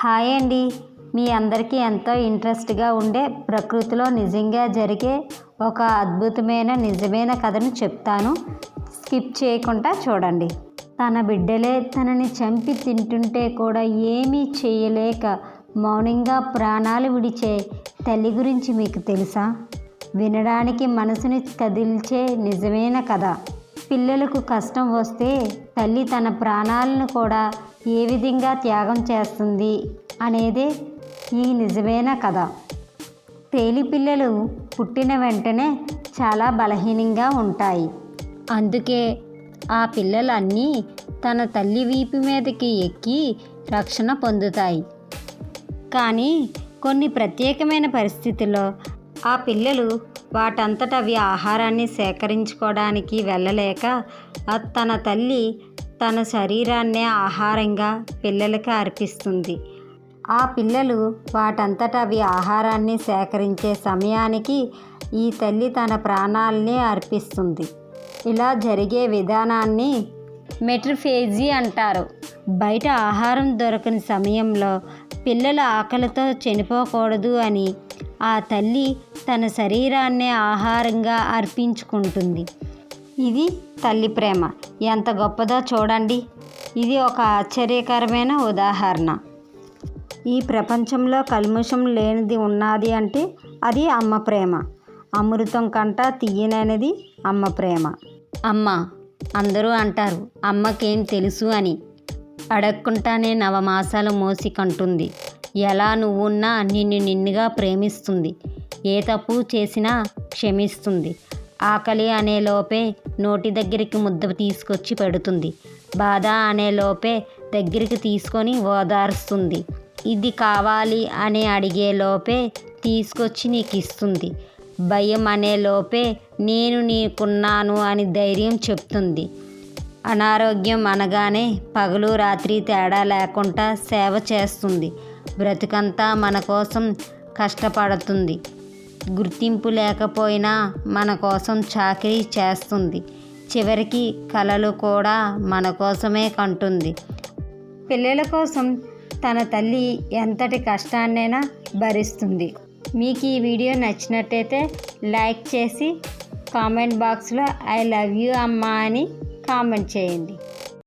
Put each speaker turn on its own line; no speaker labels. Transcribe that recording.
Hi అండి. మీ అందరికీ ఎంతో ఇంట్రెస్ట్గా ఉండే ప్రకృతిలో నిజంగా జరిగే ఒక అద్భుతమైన నిజమైన కథను చెప్తాను. స్కిప్ చేయకుండా చూడండి. తన బిడ్డలే తనని చంపి తింటుంటే కూడా ఏమీ చేయలేక మౌనంగా ప్రాణాలు విడిచే తల్లి గురించి మీకు తెలుసా? వినడానికి మనసుని కదిల్చే నిజమైన కథ. పిల్లలకు కష్టం వస్తే తల్లి తన ప్రాణాలను కూడా ఏ విధంగా త్యాగం చేస్తుంది అనేదే ఈ నిజమైన కథ. తేలి పిల్లలు పుట్టిన వెంటనే చాలా బలహీనంగా ఉంటాయి. అందుకే ఆ పిల్లలన్నీ తన తల్లి వీపు మీదకి ఎక్కి రక్షణ పొందుతాయి. కానీ కొన్ని ప్రత్యేకమైన పరిస్థితుల్లో ఆ పిల్లలు వాటంతట అవి ఆహారాన్ని సేకరించుకోవడానికి వెళ్ళలేక తన తల్లి తన శరీరాన్నే ఆహారంగా పిల్లలకి అర్పిస్తుంది. ఆ పిల్లలు వాటంతట అవి ఆహారాన్ని సేకరించే సమయానికి ఈ తల్లి తన ప్రాణాలని అర్పిస్తుంది. ఇలా జరిగే విధానాన్ని మెట్రిఫేజీ అంటారు. బయట ఆహారం దొరకని సమయంలో పిల్లలు ఆకలితో చనిపోకూడదు అని ఆ తల్లి తన శరీరాన్నే ఆహారంగా అర్పించుకుంటుంది. ఇది తల్లి ప్రేమ ఎంత గొప్పదో చూడండి. ఇది ఒక ఆశ్చర్యకరమైన ఉదాహరణ. ఈ ప్రపంచంలో కల్మషం లేనిది ఉన్నది అంటే అది అమ్మ ప్రేమ. అమృతం కంట తీయనది అమ్మ ప్రేమ. అమ్మ అందరూ అంటారు అమ్మకేం తెలుసు అని. అడగకుండానే నవమాసాలు మోసి కంటుంది. ఎలా నువ్వున్నా నిన్నుగా ప్రేమిస్తుంది. ఏ తప్పు చేసినా క్షమిస్తుంది. ఆకలి అనే లోపే నోటి దగ్గరికి ముద్ద తీసుకొచ్చి పెడుతుంది. బాధ అనే లోపే దగ్గరికి తీసుకొని ఓదారుస్తుంది. ఇది కావాలి అని అడిగే లోపే తీసుకొచ్చి నీకు ఇస్తుంది. భయం అనే లోపే నేను నీకున్నాను అని ధైర్యం చెప్తుంది. అనారోగ్యం అనగానే పగలు రాత్రి తేడా లేకుండా సేవ చేస్తుంది. బ్రతుకంతా మన కోసం కష్టపడుతుంది. గుర్తింపు లేకపోయినా మన కోసం చాకరీ చేస్తుంది. చివరికి కలలు కూడా మన కోసమే కంటుంది. పిల్లల కోసం తన తల్లి ఎంతటి కష్టాన్నైనా భరిస్తుంది. మీకు ఈ వీడియో నచ్చినట్టయితే లైక్ చేసి కామెంట్ బాక్స్లో ఐ లవ్ యూ అమ్మా అని కామెంట్ చేయండి.